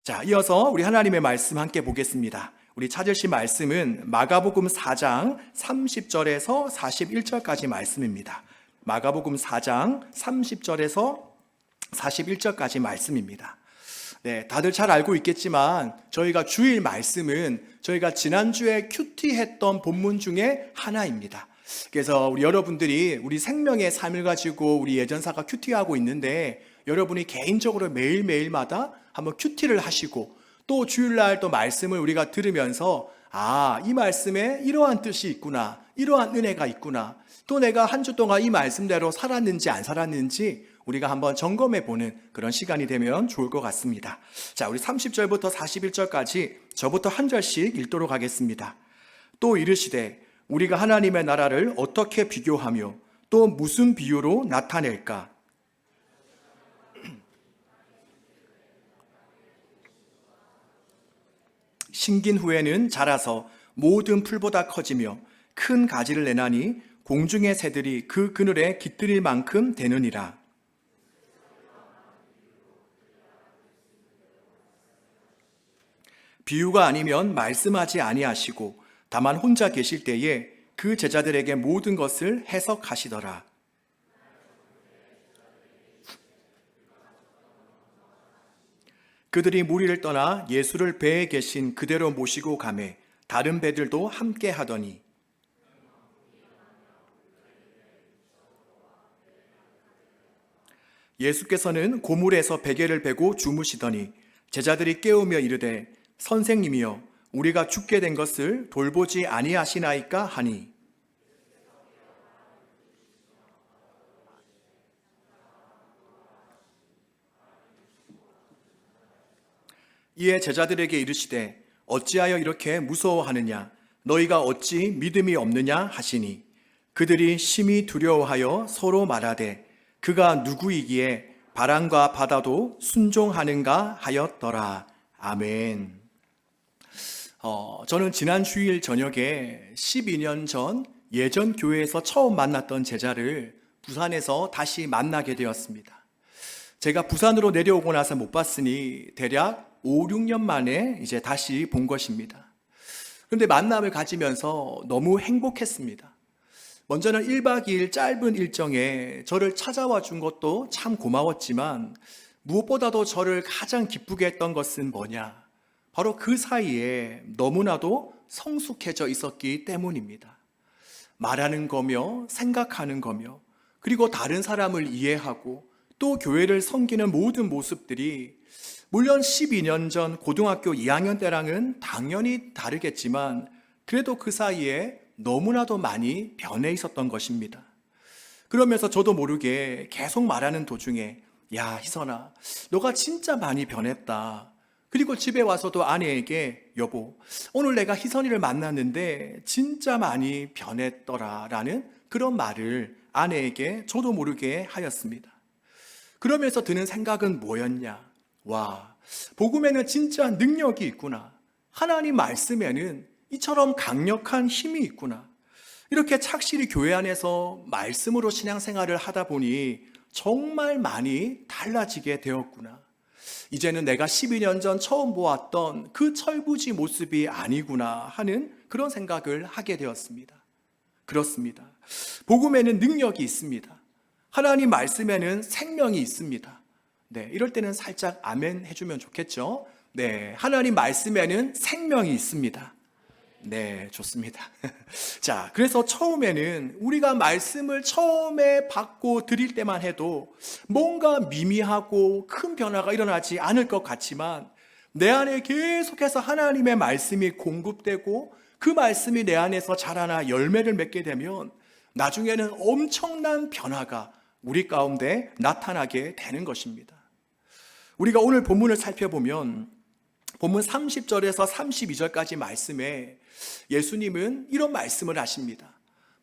자, 이어서 우리 하나님의 말씀 함께 보겠습니다. 우리 찾으신 말씀은 마가복음 4장 30절에서 41절까지 말씀입니다. 마가복음 4장 30절에서 41절까지 말씀입니다. 네, 다들 잘 알고 있겠지만 저희가 주일 말씀은 저희가 지난주에 큐티했던 본문 중에 하나입니다. 그래서 우리 여러분들이 우리 생명의 삶을 가지고 우리 예전사가 큐티하고 있는데 여러분이 개인적으로 매일매일마다 한번 큐티를 하시고 또 주일날 또 말씀을 우리가 들으면서 이 말씀에 이러한 뜻이 있구나, 이러한 은혜가 있구나, 또 내가 한 주 동안 이 말씀대로 살았는지 안 살았는지 우리가 한번 점검해 보는 그런 시간이 되면 좋을 것 같습니다. 자, 우리 30절부터 41절까지 저부터 한 절씩 읽도록 하겠습니다. 또 이르시되 우리가 하나님의 나라를 어떻게 비교하며 또 무슨 비유로 나타낼까? 심긴 후에는 자라서 모든 풀보다 커지며 큰 가지를 내나니 공중의 새들이 그 그늘에 깃들일 만큼 되느니라. 비유가 아니면 말씀하지 아니하시고 다만 혼자 계실 때에 그 제자들에게 모든 것을 해석하시더라. 그들이 무리를 떠나 예수를 배에 계신 그대로 모시고 가매 다른 배들도 함께 하더니 예수께서는 고물에서 베개를 베고 주무시더니 제자들이 깨우며 이르되 선생님이여 우리가 죽게 된 것을 돌보지 아니하시나이까 하니 이에 제자들에게 이르시되 어찌하여 이렇게 무서워하느냐 너희가 어찌 믿음이 없느냐 하시니 그들이 심히 두려워하여 서로 말하되 그가 누구이기에 바람과 바다도 순종하는가 하였더라. 아멘. 저는 지난 주일 저녁에 12년 전 예전 교회에서 처음 만났던 제자를 부산에서 다시 만나게 되었습니다. 제가 부산으로 내려오고 나서 못 봤으니 대략 5, 6년 만에 이제 다시 본 것입니다. 그런데 만남을 가지면서 너무 행복했습니다. 먼저는 1박 2일 짧은 일정에 저를 찾아와 준 것도 참 고마웠지만 무엇보다도 저를 가장 기쁘게 했던 것은 뭐냐? 바로 그 사이에 너무나도 성숙해져 있었기 때문입니다. 말하는 거며 생각하는 거며 그리고 다른 사람을 이해하고 또 교회를 섬기는 모든 모습들이 물론 12년 전 고등학교 2학년 때랑은 당연히 다르겠지만 그래도 그 사이에 너무나도 많이 변해 있었던 것입니다. 그러면서 저도 모르게 계속 말하는 도중에 야 희선아 너가 진짜 많이 변했다. 그리고 집에 와서도 아내에게 여보 오늘 내가 희선이를 만났는데 진짜 많이 변했더라 라는 그런 말을 아내에게 저도 모르게 하였습니다. 그러면서 드는 생각은 뭐였냐? 와, 복음에는 진짜 능력이 있구나. 하나님 말씀에는 이처럼 강력한 힘이 있구나. 이렇게 착실히 교회 안에서 말씀으로 신앙생활을 하다 보니 정말 많이 달라지게 되었구나. 이제는 내가 12년 전 처음 보았던 그 철부지 모습이 아니구나 하는 그런 생각을 하게 되었습니다. 그렇습니다. 복음에는 능력이 있습니다. 하나님 말씀에는 생명이 있습니다. 네, 이럴 때는 살짝 아멘 해주면 좋겠죠? 네, 하나님 말씀에는 생명이 있습니다. 네, 좋습니다. 자, 그래서 처음에는 우리가 말씀을 처음에 받고 드릴 때만 해도 뭔가 미미하고 큰 변화가 일어나지 않을 것 같지만 내 안에 계속해서 하나님의 말씀이 공급되고 그 말씀이 내 안에서 자라나 열매를 맺게 되면 나중에는 엄청난 변화가 우리 가운데 나타나게 되는 것입니다. 우리가 오늘 본문을 살펴보면 본문 30절에서 32절까지 말씀에 예수님은 이런 말씀을 하십니다.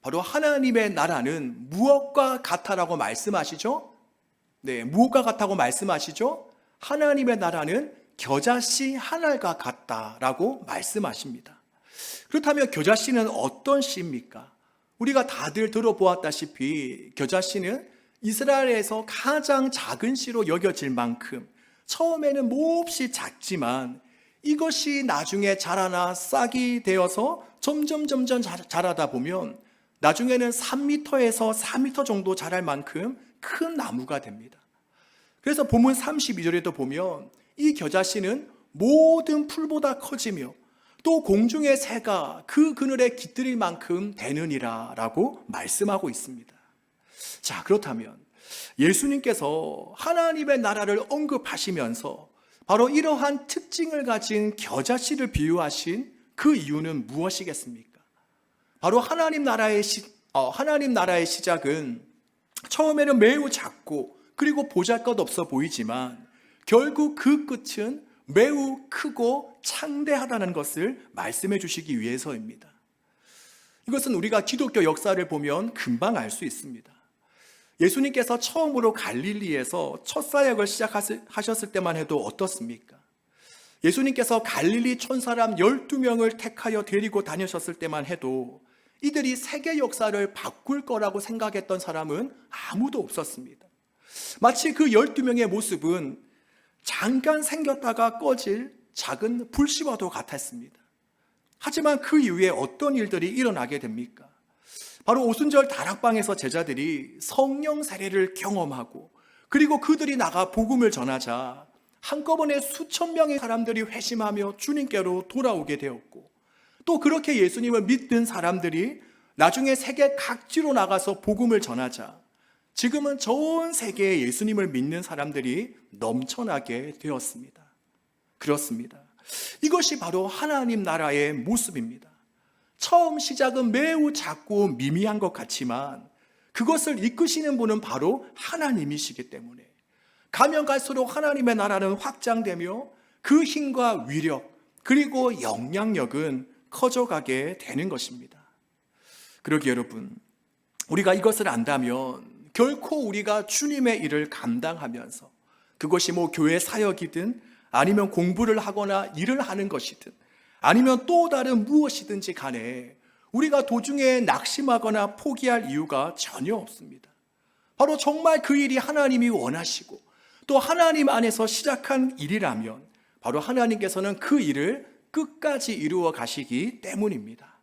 바로 하나님의 나라는 무엇과 같다라고 말씀하시죠? 네, 무엇과 같다고 말씀하시죠? 하나님의 나라는 겨자씨 하나가 같다라고 말씀하십니다. 그렇다면 겨자씨는 어떤 씨입니까? 우리가 다들 들어보았다시피 겨자씨는 이스라엘에서 가장 작은 씨로 여겨질 만큼 처음에는 몹시 작지만 이것이 나중에 자라나 싹이 되어서 점점 자라다 보면 나중에는 3m에서 4m 정도 자랄 만큼 큰 나무가 됩니다. 그래서 본문 32절에도 보면 이 겨자씨는 모든 풀보다 커지며 또 공중의 새가 그 그늘에 깃들일 만큼 되느니라 라고 말씀하고 있습니다. 자, 그렇다면 예수님께서 하나님의 나라를 언급하시면서 바로 이러한 특징을 가진 겨자씨를 비유하신 그 이유는 무엇이겠습니까? 바로 하나님 나라의 시작은 처음에는 매우 작고 그리고 보잘것없어 보이지만 결국 그 끝은 매우 크고 창대하다는 것을 말씀해 주시기 위해서입니다. 이것은 우리가 기독교 역사를 보면 금방 알 수 있습니다. 예수님께서 처음으로 갈릴리에서 첫 사역을 시작하셨을 때만 해도 어떻습니까? 예수님께서 갈릴리 촌사람 12명을 택하여 데리고 다니셨을 때만 해도 이들이 세계 역사를 바꿀 거라고 생각했던 사람은 아무도 없었습니다. 마치 그 12명의 모습은 잠깐 생겼다가 꺼질 작은 불씨와도 같았습니다. 하지만 그 이후에 어떤 일들이 일어나게 됩니까? 바로 오순절 다락방에서 제자들이 성령 세례를 경험하고 그리고 그들이 나가 복음을 전하자 한꺼번에 수천 명의 사람들이 회심하며 주님께로 돌아오게 되었고 또 그렇게 예수님을 믿는 사람들이 나중에 세계 각지로 나가서 복음을 전하자 지금은 전 세계에 예수님을 믿는 사람들이 넘쳐나게 되었습니다. 그렇습니다. 이것이 바로 하나님 나라의 모습입니다. 처음 시작은 매우 작고 미미한 것 같지만 그것을 이끄시는 분은 바로 하나님이시기 때문에 가면 갈수록 하나님의 나라는 확장되며 그 힘과 위력 그리고 영향력은 커져가게 되는 것입니다. 그러기에 여러분, 우리가 이것을 안다면 결코 우리가 주님의 일을 감당하면서 그것이 교회 사역이든 아니면 공부를 하거나 일을 하는 것이든 아니면 또 다른 무엇이든지 간에 우리가 도중에 낙심하거나 포기할 이유가 전혀 없습니다. 바로 정말 그 일이 하나님이 원하시고 또 하나님 안에서 시작한 일이라면 바로 하나님께서는 그 일을 끝까지 이루어 가시기 때문입니다.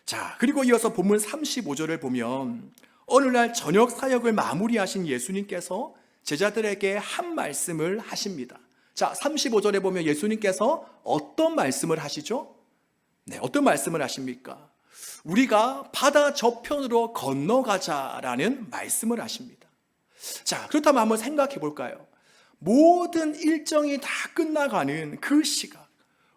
자, 그리고 이어서 본문 35절을 보면 어느 날 저녁 사역을 마무리하신 예수님께서 제자들에게 한 말씀을 하십니다. 자, 35절에 보면 예수님께서 어떤 말씀을 하시죠? 네, 어떤 말씀을 하십니까? 우리가 바다 저편으로 건너가자라는 말씀을 하십니다. 자, 그렇다면 한번 생각해 볼까요? 모든 일정이 다 끝나가는 그 시각,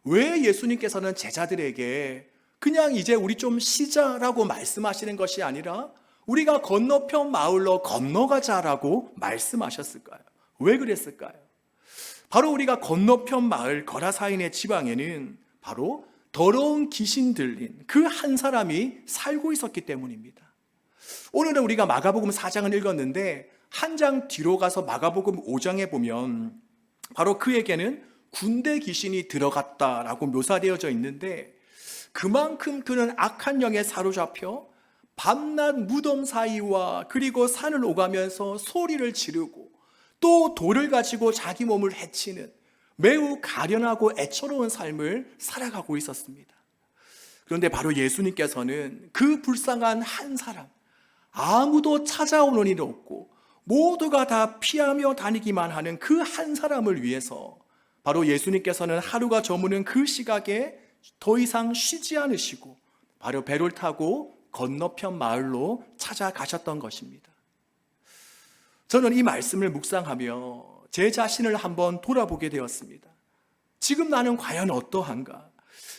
왜 예수님께서는 제자들에게 그냥 이제 우리 좀 쉬자라고 말씀하시는 것이 아니라 우리가 건너편 마을로 건너가자라고 말씀하셨을까요? 왜 그랬을까요? 바로 우리가 건너편 마을 거라사인의 지방에는 바로 더러운 귀신 들린 그 한 사람이 살고 있었기 때문입니다. 오늘은 우리가 마가복음 4장을 읽었는데 한 장 뒤로 가서 마가복음 5장에 보면 바로 그에게는 군대 귀신이 들어갔다라고 묘사되어져 있는데 그만큼 그는 악한 영에 사로잡혀 밤낮 무덤 사이와 그리고 산을 오가면서 소리를 지르고 또 돌을 가지고 자기 몸을 해치는 매우 가련하고 애처로운 삶을 살아가고 있었습니다. 그런데 바로 예수님께서는 그 불쌍한 한 사람, 아무도 찾아오는 일 없고 모두가 다 피하며 다니기만 하는 그 한 사람을 위해서 바로 예수님께서는 하루가 저무는 그 시각에 더 이상 쉬지 않으시고 바로 배를 타고 건너편 마을로 찾아가셨던 것입니다. 저는 이 말씀을 묵상하며 제 자신을 한번 돌아보게 되었습니다. 지금 나는 과연 어떠한가?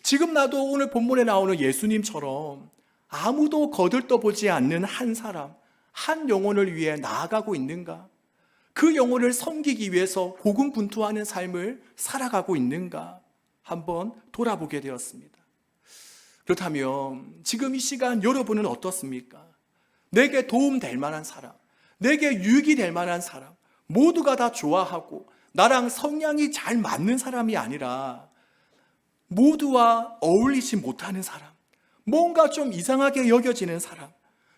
지금 나도 오늘 본문에 나오는 예수님처럼 아무도 거들떠보지 않는 한 사람, 한 영혼을 위해 나아가고 있는가? 그 영혼을 섬기기 위해서 고군분투하는 삶을 살아가고 있는가? 한번 돌아보게 되었습니다. 그렇다면 지금 이 시간 여러분은 어떻습니까? 내게 도움될 만한 사람, 내게 유익이 될 만한 사람, 모두가 다 좋아하고 나랑 성향이 잘 맞는 사람이 아니라 모두와 어울리지 못하는 사람, 뭔가 좀 이상하게 여겨지는 사람,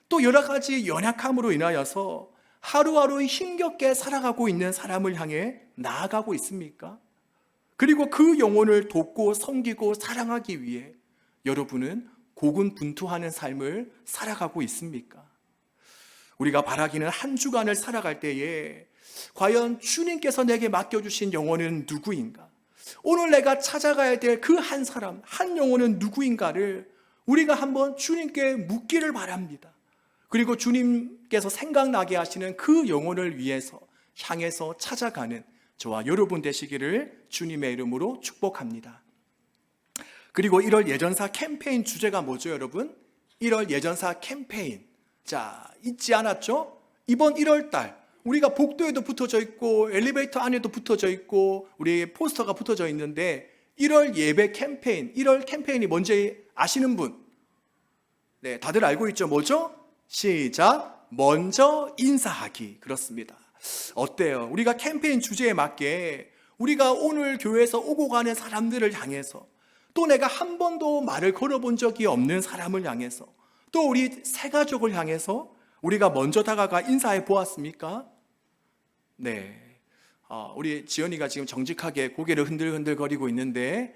또 여러 가지 연약함으로 인하여서 하루하루 힘겹게 살아가고 있는 사람을 향해 나아가고 있습니까? 그리고 그 영혼을 돕고 섬기고 사랑하기 위해 여러분은 고군분투하는 삶을 살아가고 있습니까? 우리가 바라기는 한 주간을 살아갈 때에 과연 주님께서 내게 맡겨주신 영혼은 누구인가? 오늘 내가 찾아가야 될 그 한 사람, 한 영혼은 누구인가를 우리가 한번 주님께 묻기를 바랍니다. 그리고 주님께서 생각나게 하시는 그 영혼을 위해서 향해서 찾아가는 저와 여러분 되시기를 주님의 이름으로 축복합니다. 그리고 1월 예전사 캠페인 주제가 뭐죠, 여러분? 1월 예전사 캠페인. 자, 잊지 않았죠? 이번 1월 달 우리가 복도에도 붙어져 있고 엘리베이터 안에도 붙어져 있고 우리 포스터가 붙어져 있는데 1월 예배 캠페인, 1월 캠페인이 뭔지 아시는 분? 네, 다들 알고 있죠? 뭐죠? 시작! 먼저 인사하기. 그렇습니다. 어때요? 우리가 캠페인 주제에 맞게 우리가 오늘 교회에서 오고 가는 사람들을 향해서 또 내가 한 번도 말을 걸어본 적이 없는 사람을 향해서 또 우리 새 가족을 향해서 우리가 먼저 다가가 인사해 보았습니까? 네. 우리 지연이가 지금 정직하게 고개를 흔들흔들 거리고 있는데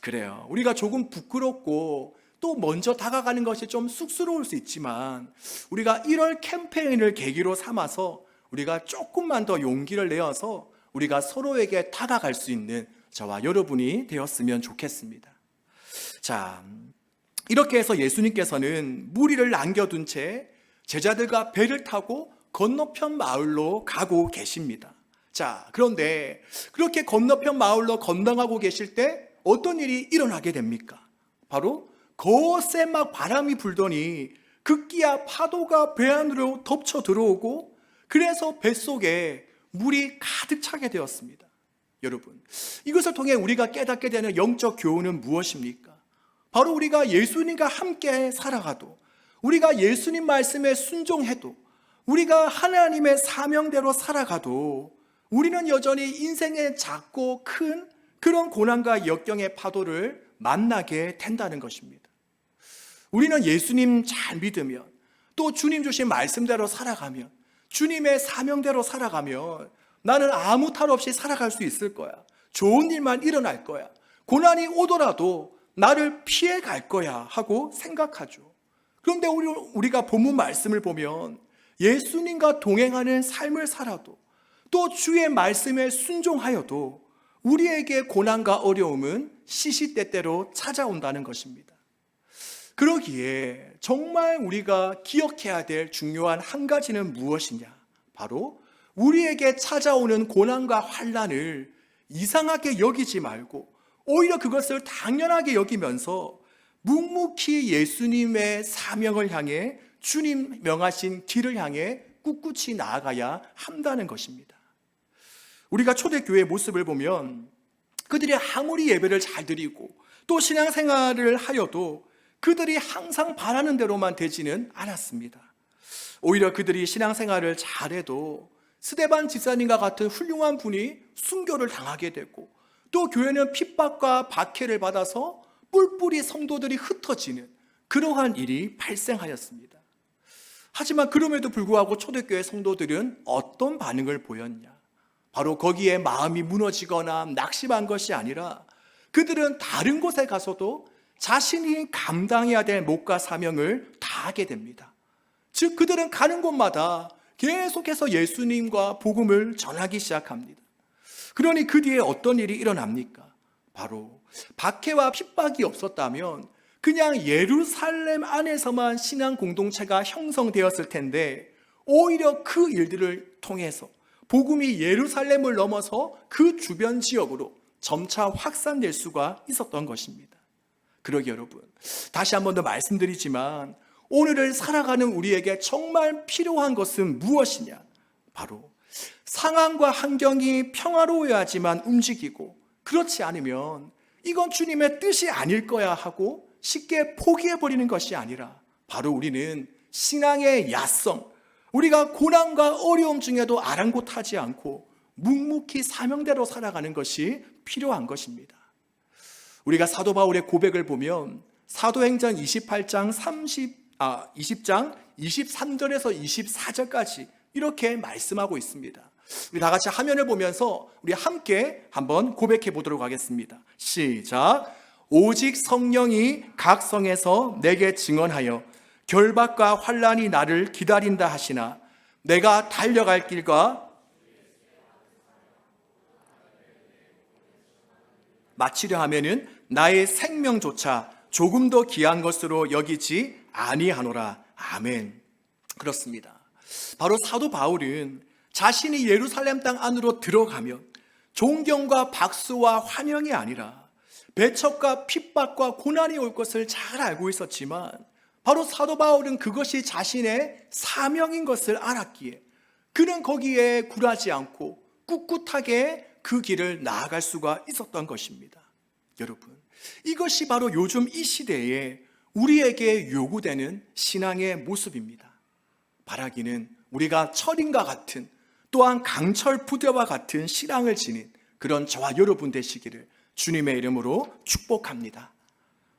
그래요. 우리가 조금 부끄럽고 또 먼저 다가가는 것이 좀 쑥스러울 수 있지만 우리가 1월 캠페인을 계기로 삼아서 우리가 조금만 더 용기를 내어서 우리가 서로에게 다가갈 수 있는 저와 여러분이 되었으면 좋겠습니다. 자, 이렇게 해서 예수님께서는 무리를 남겨둔 채 제자들과 배를 타고 건너편 마을로 가고 계십니다. 자, 그런데 그렇게 건너편 마을로 건너가고 계실 때 어떤 일이 일어나게 됩니까? 바로 거세 막 바람이 불더니 급기야 파도가 배 안으로 덮쳐 들어오고 그래서 뱃속에 물이 가득 차게 되었습니다. 여러분, 이것을 통해 우리가 깨닫게 되는 영적 교훈은 무엇입니까? 바로 우리가 예수님과 함께 살아가도 우리가 예수님 말씀에 순종해도 우리가 하나님의 사명대로 살아가도 우리는 여전히 인생의 작고 큰 그런 고난과 역경의 파도를 만나게 된다는 것입니다. 우리는 예수님 잘 믿으면 또 주님 주신 말씀대로 살아가면 주님의 사명대로 살아가면 나는 아무 탈 없이 살아갈 수 있을 거야. 좋은 일만 일어날 거야. 고난이 오더라도 나를 피해 갈 거야 하고 생각하죠. 그런데 우리가 본문 말씀을 보면 예수님과 동행하는 삶을 살아도 또 주의 말씀에 순종하여도 우리에게 고난과 어려움은 시시때때로 찾아온다는 것입니다. 그러기에 정말 우리가 기억해야 될 중요한 한 가지는 무엇이냐? 바로 우리에게 찾아오는 고난과 환난을 이상하게 여기지 말고 오히려 그것을 당연하게 여기면서 묵묵히 예수님의 사명을 향해 주님 명하신 길을 향해 꿋꿋이 나아가야 한다는 것입니다. 우리가 초대교회의 모습을 보면 그들이 아무리 예배를 잘 드리고 또 신앙생활을 하여도 그들이 항상 바라는 대로만 되지는 않았습니다. 오히려 그들이 신앙생활을 잘해도 스데반 집사님과 같은 훌륭한 분이 순교를 당하게 되고 또 교회는 핍박과 박해를 받아서 뿔뿔이 성도들이 흩어지는 그러한 일이 발생하였습니다. 하지만 그럼에도 불구하고 초대교회 성도들은 어떤 반응을 보였냐? 바로 거기에 마음이 무너지거나 낙심한 것이 아니라 그들은 다른 곳에 가서도 자신이 감당해야 될 목과 사명을 다하게 됩니다. 즉 그들은 가는 곳마다 계속해서 예수님과 복음을 전하기 시작합니다. 그러니 그 뒤에 어떤 일이 일어납니까? 바로 박해와 핍박이 없었다면 그냥 예루살렘 안에서만 신앙 공동체가 형성되었을 텐데 오히려 그 일들을 통해서 복음이 예루살렘을 넘어서 그 주변 지역으로 점차 확산될 수가 있었던 것입니다. 그러기 여러분, 다시 한 번 더 말씀드리지만 오늘을 살아가는 우리에게 정말 필요한 것은 무엇이냐? 바로 상황과 환경이 평화로워야지만 움직이고 그렇지 않으면 이건 주님의 뜻이 아닐 거야 하고 쉽게 포기해버리는 것이 아니라 바로 우리는 신앙의 야성, 우리가 고난과 어려움 중에도 아랑곳하지 않고 묵묵히 사명대로 살아가는 것이 필요한 것입니다. 우리가 사도 바울의 고백을 보면 사도행전 20장 23절에서 24절까지 이렇게 말씀하고 있습니다. 우리 다 같이 화면을 보면서 우리 함께 한번 고백해 보도록 하겠습니다. 시작. 오직 성령이 각 성에서 내게 증언하여 결박과 환난이 나를 기다린다 하시나 내가 달려갈 길과 마치려 하면은 나의 생명조차 조금 더 귀한 것으로 여기지 아니하노라. 아멘. 그렇습니다. 바로 사도 바울은 자신이 예루살렘 땅 안으로 들어가면 존경과 박수와 환영이 아니라 배척과 핍박과 고난이 올 것을 잘 알고 있었지만, 바로 사도 바울은 그것이 자신의 사명인 것을 알았기에 그는 거기에 굴하지 않고 꿋꿋하게 그 길을 나아갈 수가 있었던 것입니다. 여러분, 이것이 바로 요즘 이 시대에 우리에게 요구되는 신앙의 모습입니다. 바라기는 우리가 철인과 같은, 또한 강철 부대와 같은 신앙을 지닌 그런 저와 여러분 되시기를 주님의 이름으로 축복합니다.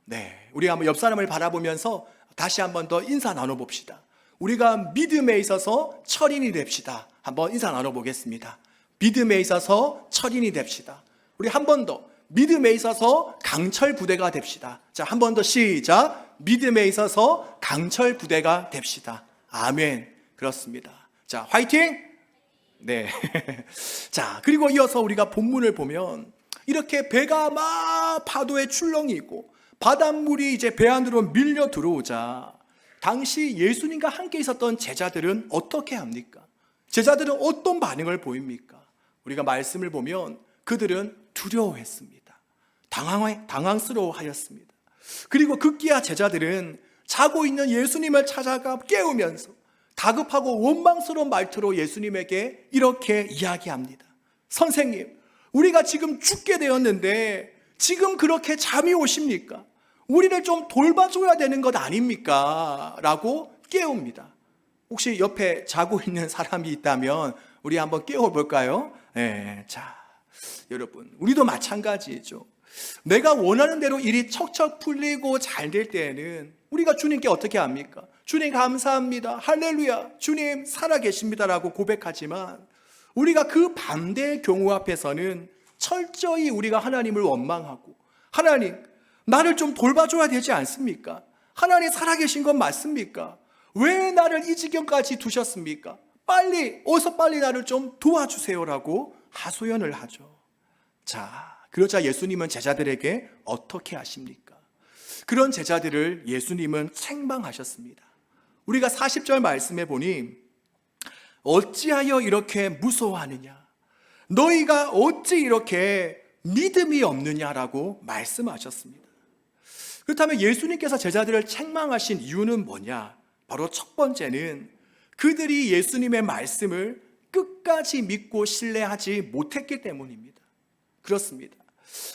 네, 우리 한번 옆 사람을 바라보면서 다시 한번 더 인사 나눠봅시다. 우리가 믿음에 있어서 철인이 됩시다. 한번 인사 나눠보겠습니다. 믿음에 있어서 철인이 됩시다. 우리 한 번 더 믿음에 있어서 강철 부대가 됩시다. 자, 한 번 더 시작. 믿음에 있어서 강철 부대가 됩시다. 아멘. 그렇습니다. 자, 화이팅! 네. 자, 그리고 이어서 우리가 본문을 보면 이렇게 배가 막 파도에 출렁이고 바닷물이 이제 배 안으로 밀려 들어오자 당시 예수님과 함께 있었던 제자들은 어떻게 합니까? 제자들은 어떤 반응을 보입니까? 우리가 말씀을 보면 그들은 두려워했습니다. 당황스러워하였습니다. 그리고 급기야 제자들은 자고 있는 예수님을 찾아가 깨우면서 다급하고 원망스러운 말투로 예수님에게 이렇게 이야기합니다. 선생님, 우리가 지금 죽게 되었는데 지금 그렇게 잠이 오십니까? 우리를 좀 돌봐줘야 되는 것 아닙니까? 라고 깨웁니다. 혹시 옆에 자고 있는 사람이 있다면 우리 한번 깨워볼까요? 네, 자, 여러분, 우리도 마찬가지죠. 내가 원하는 대로 일이 척척 풀리고 잘 될 때에는 우리가 주님께 어떻게 합니까? 주님 감사합니다. 할렐루야. 주님 살아계십니다라고 고백하지만 우리가 그 반대의 경우 앞에서는 철저히 우리가 하나님을 원망하고, 하나님, 나를 좀 돌봐줘야 되지 않습니까? 하나님 살아계신 건 맞습니까? 왜 나를 이 지경까지 두셨습니까? 어서 빨리 나를 좀 도와주세요라고 하소연을 하죠. 자, 그러자 예수님은 제자들에게 어떻게 하십니까? 그런 제자들을 예수님은 책망하셨습니다. 우리가 40절 말씀에 보니 어찌하여 이렇게 무서워하느냐? 너희가 어찌 이렇게 믿음이 없느냐라고 말씀하셨습니다. 그렇다면 예수님께서 제자들을 책망하신 이유는 뭐냐? 바로 첫 번째는 그들이 예수님의 말씀을 끝까지 믿고 신뢰하지 못했기 때문입니다. 그렇습니다.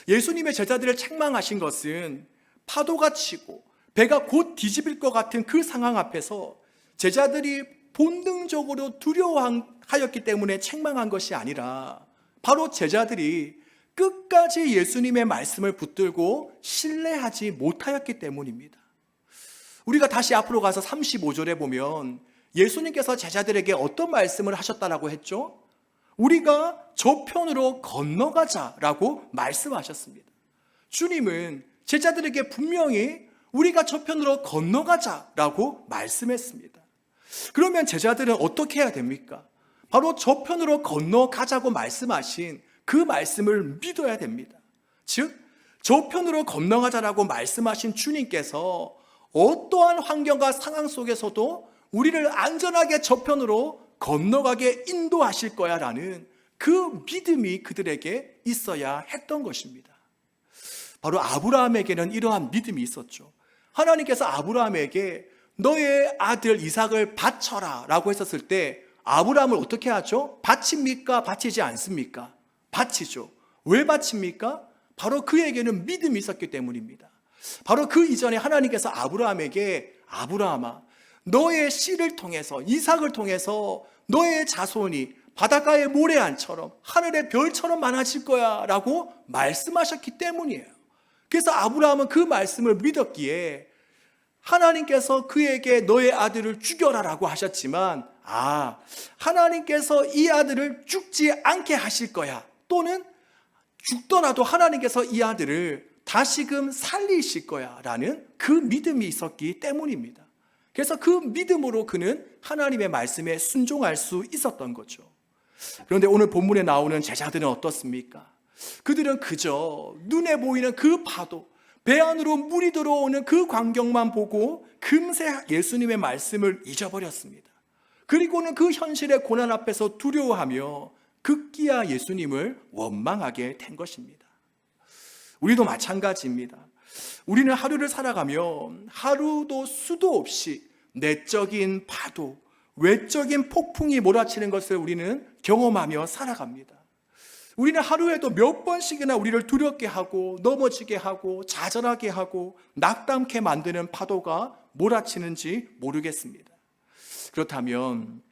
예수님의 제자들을 책망하신 것은 파도가 치고 배가 곧 뒤집힐 것 같은 그 상황 앞에서 제자들이 본능적으로 두려워하였기 때문에 책망한 것이 아니라 바로 제자들이 끝까지 예수님의 말씀을 붙들고 신뢰하지 못하였기 때문입니다. 우리가 다시 앞으로 가서 35절에 보면 예수님께서 제자들에게 어떤 말씀을 하셨다라고 했죠? 우리가 저편으로 건너가자라고 말씀하셨습니다. 주님은 제자들에게 분명히 우리가 저편으로 건너가자라고 말씀했습니다. 그러면 제자들은 어떻게 해야 됩니까? 바로 저편으로 건너가자고 말씀하신 그 말씀을 믿어야 됩니다. 즉, 저편으로 건너가자라고 말씀하신 주님께서 어떠한 환경과 상황 속에서도 우리를 안전하게 저편으로 건너가게 인도하실 거야 라는 그 믿음이 그들에게 있어야 했던 것입니다. 바로 아브라함에게는 이러한 믿음이 있었죠. 하나님께서 아브라함에게 너의 아들 이삭을 바쳐라 라고 했었을 때 아브라함을 어떻게 하죠? 바칩니까? 바치지 않습니까? 바치죠. 왜 바칩니까? 바로 그에게는 믿음이 있었기 때문입니다. 바로 그 이전에 하나님께서 아브라함에게 아브라함아, 너의 씨를 통해서, 이삭을 통해서 너의 자손이 바닷가의 모래알처럼 하늘의 별처럼 많아질 거야 라고 말씀하셨기 때문이에요. 그래서 아브라함은 그 말씀을 믿었기에 하나님께서 그에게 너의 아들을 죽여라라고 하셨지만, 하나님께서 이 아들을 죽지 않게 하실 거야, 또는 죽더라도 하나님께서 이 아들을 다시금 살리실 거야 라는 그 믿음이 있었기 때문입니다. 그래서 그 믿음으로 그는 하나님의 말씀에 순종할 수 있었던 거죠. 그런데 오늘 본문에 나오는 제자들은 어떻습니까? 그들은 그저 눈에 보이는 그 파도, 배 안으로 물이 들어오는 그 광경만 보고 금세 예수님의 말씀을 잊어버렸습니다. 그리고는 그 현실의 고난 앞에서 두려워하며 급기야 예수님을 원망하게 된 것입니다. 우리도 마찬가지입니다. 우리는 하루를 살아가며 하루도 수도 없이 내적인 파도, 외적인 폭풍이 몰아치는 것을 우리는 경험하며 살아갑니다. 우리는 하루에도 몇 번씩이나 우리를 두렵게 하고 넘어지게 하고 좌절하게 하고 낙담케 만드는 파도가 몰아치는지 모르겠습니다. 그렇다면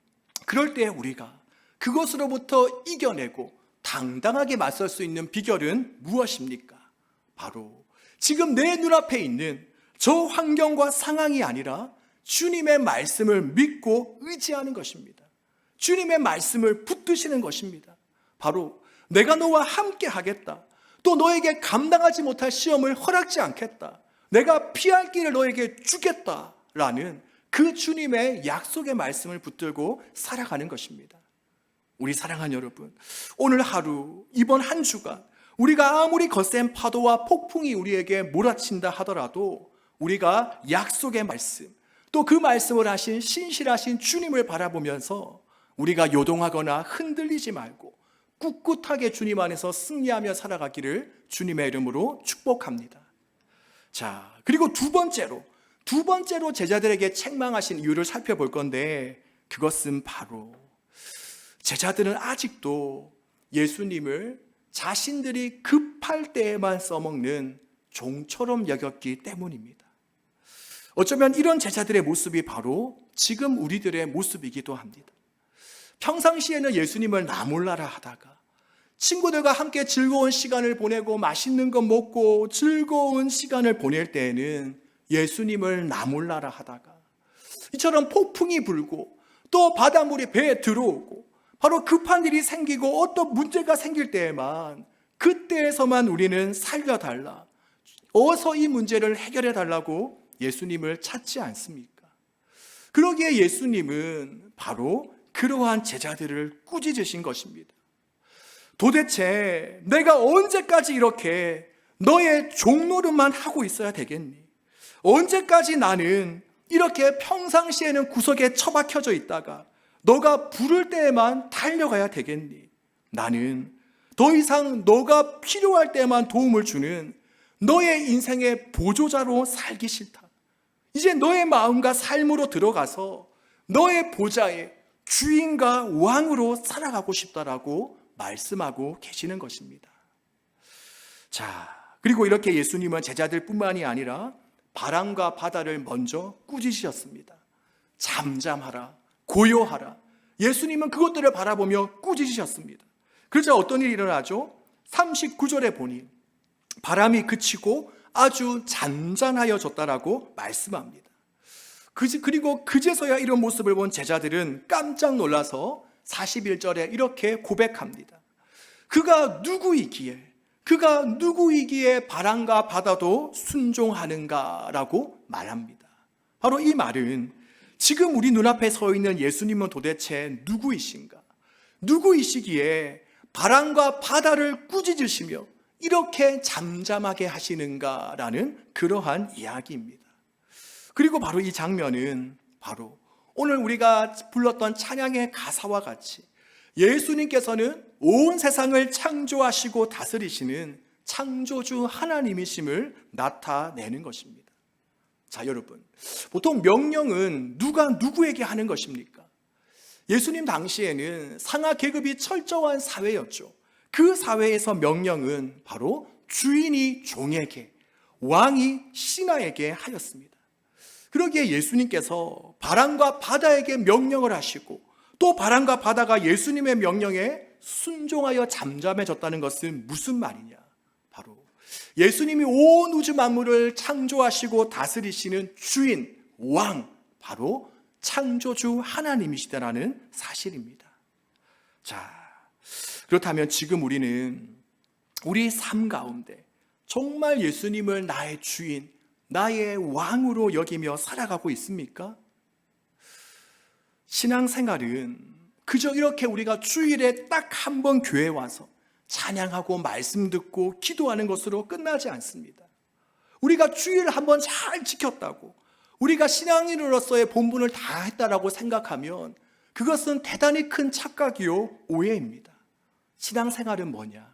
그럴 때 우리가 그것으로부터 이겨내고 당당하게 맞설 수 있는 비결은 무엇입니까? 바로 지금 내 눈앞에 있는 저 환경과 상황이 아니라 주님의 말씀을 믿고 의지하는 것입니다. 주님의 말씀을 붙드시는 것입니다. 바로 내가 너와 함께 하겠다, 또 너에게 감당하지 못할 시험을 허락지 않겠다, 내가 피할 길을 너에게 주겠다라는 그 주님의 약속의 말씀을 붙들고 살아가는 것입니다. 우리 사랑하는 여러분, 오늘 하루, 이번 한 주간 우리가 아무리 거센 파도와 폭풍이 우리에게 몰아친다 하더라도 우리가 약속의 말씀, 또 그 말씀을 하신 신실하신 주님을 바라보면서 우리가 요동하거나 흔들리지 말고 꿋꿋하게 주님 안에서 승리하며 살아가기를 주님의 이름으로 축복합니다. 자, 그리고 두 번째로 제자들에게 책망하신 이유를 살펴볼 건데, 그것은 바로 제자들은 아직도 예수님을 자신들이 급할 때에만 써먹는 종처럼 여겼기 때문입니다. 어쩌면 이런 제자들의 모습이 바로 지금 우리들의 모습이기도 합니다. 평상시에는 예수님을 나몰라라 하다가 친구들과 함께 즐거운 시간을 보내고 맛있는 거 먹고 즐거운 시간을 보낼 때에는 예수님을 나몰라라 하다가 이처럼 폭풍이 불고 또 바닷물이 배에 들어오고 바로 급한 일이 생기고 어떤 문제가 생길 때에만, 그때에서만 우리는 살려달라, 어서 이 문제를 해결해 달라고 예수님을 찾지 않습니까? 그러기에 예수님은 바로 그러한 제자들을 꾸짖으신 것입니다. 도대체 내가 언제까지 이렇게 너의 종노릇만 하고 있어야 되겠니? 언제까지 나는 이렇게 평상시에는 구석에 처박혀져 있다가 너가 부를 때에만 달려가야 되겠니? 나는 더 이상 너가 필요할 때만 도움을 주는 너의 인생의 보조자로 살기 싫다. 이제 너의 마음과 삶으로 들어가서 너의 보좌에 주인과 왕으로 살아가고 싶다라고 말씀하고 계시는 것입니다. 자, 그리고 이렇게 예수님은 제자들뿐만이 아니라 바람과 바다를 먼저 꾸짖으셨습니다. 잠잠하라, 고요하라. 예수님은 그것들을 바라보며 꾸짖으셨습니다. 그러자 어떤 일이 일어나죠? 39절에 보니 바람이 그치고 아주 잔잔하여졌다라고 말씀합니다. 그리고 그제서야 이런 모습을 본 제자들은 깜짝 놀라서 41절에 이렇게 고백합니다. 그가 누구이기에 바람과 바다도 순종하는가라고 말합니다. 바로 이 말은 지금 우리 눈앞에 서 있는 예수님은 도대체 누구이신가? 누구이시기에 바람과 바다를 꾸짖으시며 이렇게 잠잠하게 하시는가라는 그러한 이야기입니다. 그리고 바로 이 장면은 바로 오늘 우리가 불렀던 찬양의 가사와 같이 예수님께서는 온 세상을 창조하시고 다스리시는 창조주 하나님이심을 나타내는 것입니다. 자, 여러분, 보통 명령은 누가 누구에게 하는 것입니까? 예수님 당시에는 상하 계급이 철저한 사회였죠. 그 사회에서 명령은 바로 주인이 종에게, 왕이 신하에게 하였습니다. 그러기에 예수님께서 바람과 바다에게 명령을 하시고 또 바람과 바다가 예수님의 명령에 순종하여 잠잠해졌다는 것은 무슨 말이냐? 바로 예수님이 온 우주 만물을 창조하시고 다스리시는 주인, 왕, 바로 창조주 하나님이시다라는 사실입니다. 자, 그렇다면 지금 우리는 우리 삶 가운데 정말 예수님을 나의 주인, 나의 왕으로 여기며 살아가고 있습니까? 신앙생활은 그저 이렇게 우리가 주일에 딱 한 번 교회 와서 찬양하고 말씀 듣고 기도하는 것으로 끝나지 않습니다. 우리가 주일을 한번 잘 지켰다고, 우리가 신앙인으로서의 본분을 다했다라고 생각하면 그것은 대단히 큰 착각이요 오해입니다. 신앙생활은 뭐냐?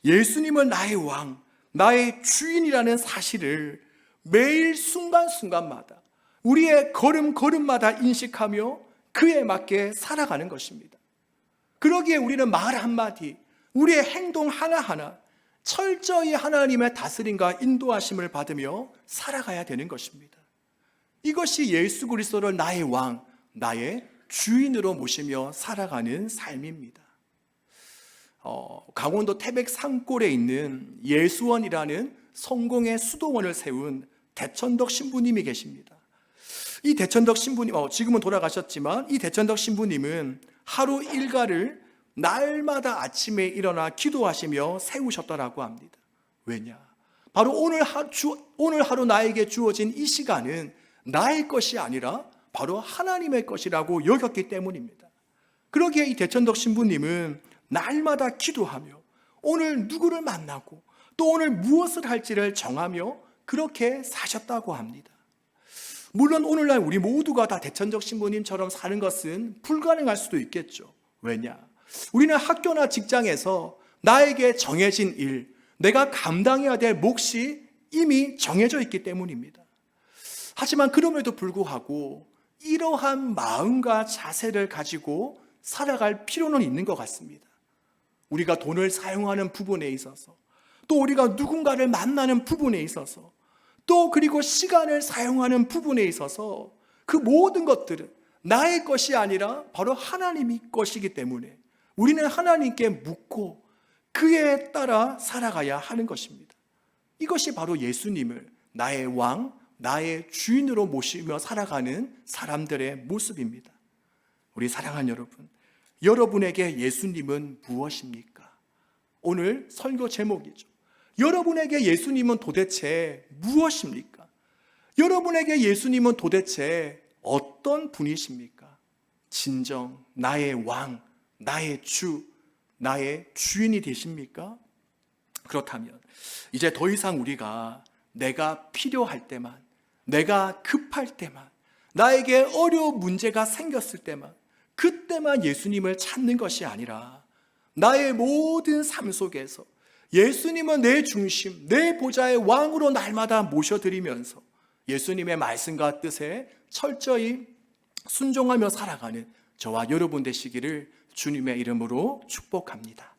예수님은 나의 왕, 나의 주인이라는 사실을 매일 순간순간마다 우리의 걸음걸음마다 인식하며 그에 맞게 살아가는 것입니다. 그러기에 우리는 말 한마디, 우리의 행동 하나하나 철저히 하나님의 다스림과 인도하심을 받으며 살아가야 되는 것입니다. 이것이 예수 그리스도를 나의 왕, 나의 주인으로 모시며 살아가는 삶입니다. 강원도 태백 산골에 있는 예수원이라는 성공의 수도원을 세운 대천덕 신부님이 계십니다. 이 대천덕 신부님, 지금은 돌아가셨지만 이 대천덕 신부님은 하루 일과를 날마다 아침에 일어나 기도하시며 세우셨더라고 합니다. 왜냐? 바로 오늘 하루 나에게 주어진 이 시간은 나의 것이 아니라 바로 하나님의 것이라고 여겼기 때문입니다. 그러기에 이 대천덕 신부님은 날마다 기도하며 오늘 누구를 만나고 또 오늘 무엇을 할지를 정하며 그렇게 사셨다고 합니다. 물론 오늘날 우리 모두가 다 대천덕 신부님처럼 사는 것은 불가능할 수도 있겠죠. 왜냐? 우리는 학교나 직장에서 나에게 정해진 일, 내가 감당해야 될 몫이 이미 정해져 있기 때문입니다. 하지만 그럼에도 불구하고 이러한 마음과 자세를 가지고 살아갈 필요는 있는 것 같습니다. 우리가 돈을 사용하는 부분에 있어서, 또 우리가 누군가를 만나는 부분에 있어서, 또 그리고 시간을 사용하는 부분에 있어서 그 모든 것들은 나의 것이 아니라 바로 하나님의 것이기 때문에 우리는 하나님께 묻고 그에 따라 살아가야 하는 것입니다. 이것이 바로 예수님을 나의 왕, 나의 주인으로 모시며 살아가는 사람들의 모습입니다. 우리 사랑하는 여러분, 여러분에게 예수님은 무엇입니까? 오늘 설교 제목이죠. 여러분에게 예수님은 도대체 무엇입니까? 여러분에게 예수님은 도대체 어떤 분이십니까? 진정 나의 왕, 나의 주, 나의 주인이 되십니까? 그렇다면 이제 더 이상 우리가 내가 필요할 때만, 내가 급할 때만, 나에게 어려운 문제가 생겼을 때만, 그때만 예수님을 찾는 것이 아니라 나의 모든 삶 속에서 예수님은 내 중심, 내 보좌의 왕으로 날마다 모셔드리면서 예수님의 말씀과 뜻에 철저히 순종하며 살아가는 저와 여러분 되시기를 주님의 이름으로 축복합니다.